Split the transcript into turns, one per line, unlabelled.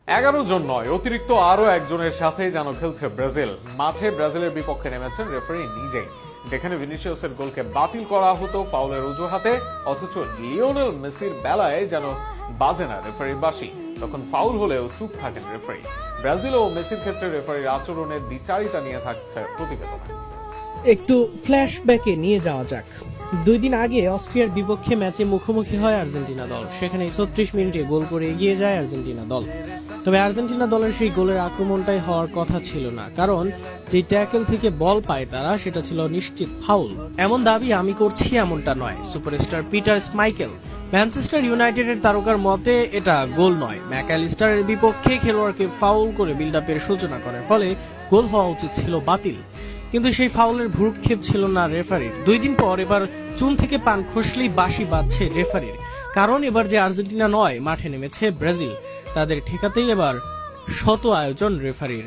11 জন নয়, অতিরিক্ত আরো একজনের সাথে যেন খেলছে ব্রাজিল। মাঠে ব্রাজিলের বিপক্ষে নেমেছেন রেফারি নিজেই। যেখানে ভিনিসিয়াসের গোলকে বাতিল করা হতো ফাউলের অজুহাতে, অথচ লিওনেল মেসির বেলায় যেন বাজে না রেফারির বাঁশি। তখন ফাউল হলেও চুপ থাকেন রেফারি। ব্রাজিল ও মেসির ক্ষেত্রে রেফারির আচরণের দ্বিচারিতা নিয়ে থাকছে প্রতিবেদনে।
একটু ফ্ল্যাশব্যাকে নিয়ে যাওয়া যাক। 2 দিন আগে অস্ট্রিয়ার বিপক্ষে ম্যাচে মুখোমুখি হয় আর্জেন্টিনা দল। সেখানে 36 মিনিটে গোল করে এগিয়ে যায় আর্জেন্টিনা দল। তবে আর্জেন্টিনা দলের সেই গোলের আক্রমণটাই হওয়ার কথা ছিল না, কারণ যে ট্যাকেল থেকে বল পায় তারা, সেটা ছিল নিশ্চিত ফাউল। এমন দাবি আমি করছি এমনটা নয়। সুপারস্টার পিটার স্মাইকেল, ম্যানচেস্টার ইউনাইটেডের তারকার মতে এটা গোল নয়। ম্যাকঅ্যালিস্টারের বিপক্ষে খেলোয়াড়কে ফাউল করে বিল্ড আপের সূচনা করে, ফলে গোল হওয়া উচিত ছিল বাতিল। কিন্তু সেই ফাউলের ভ্রুক্ষেপ ছিল না রেফারির। 2 দিন পর এবার চুন থেকে পান খসলেই বাঁশি বাজছে রেফারির, কারণ এবার যে আর্জেন্টিনা নয়, মাঠে নেমেছে ব্রাজিল। তাদের ঠেকাতেই এবার শত আয়োজন রেফারির।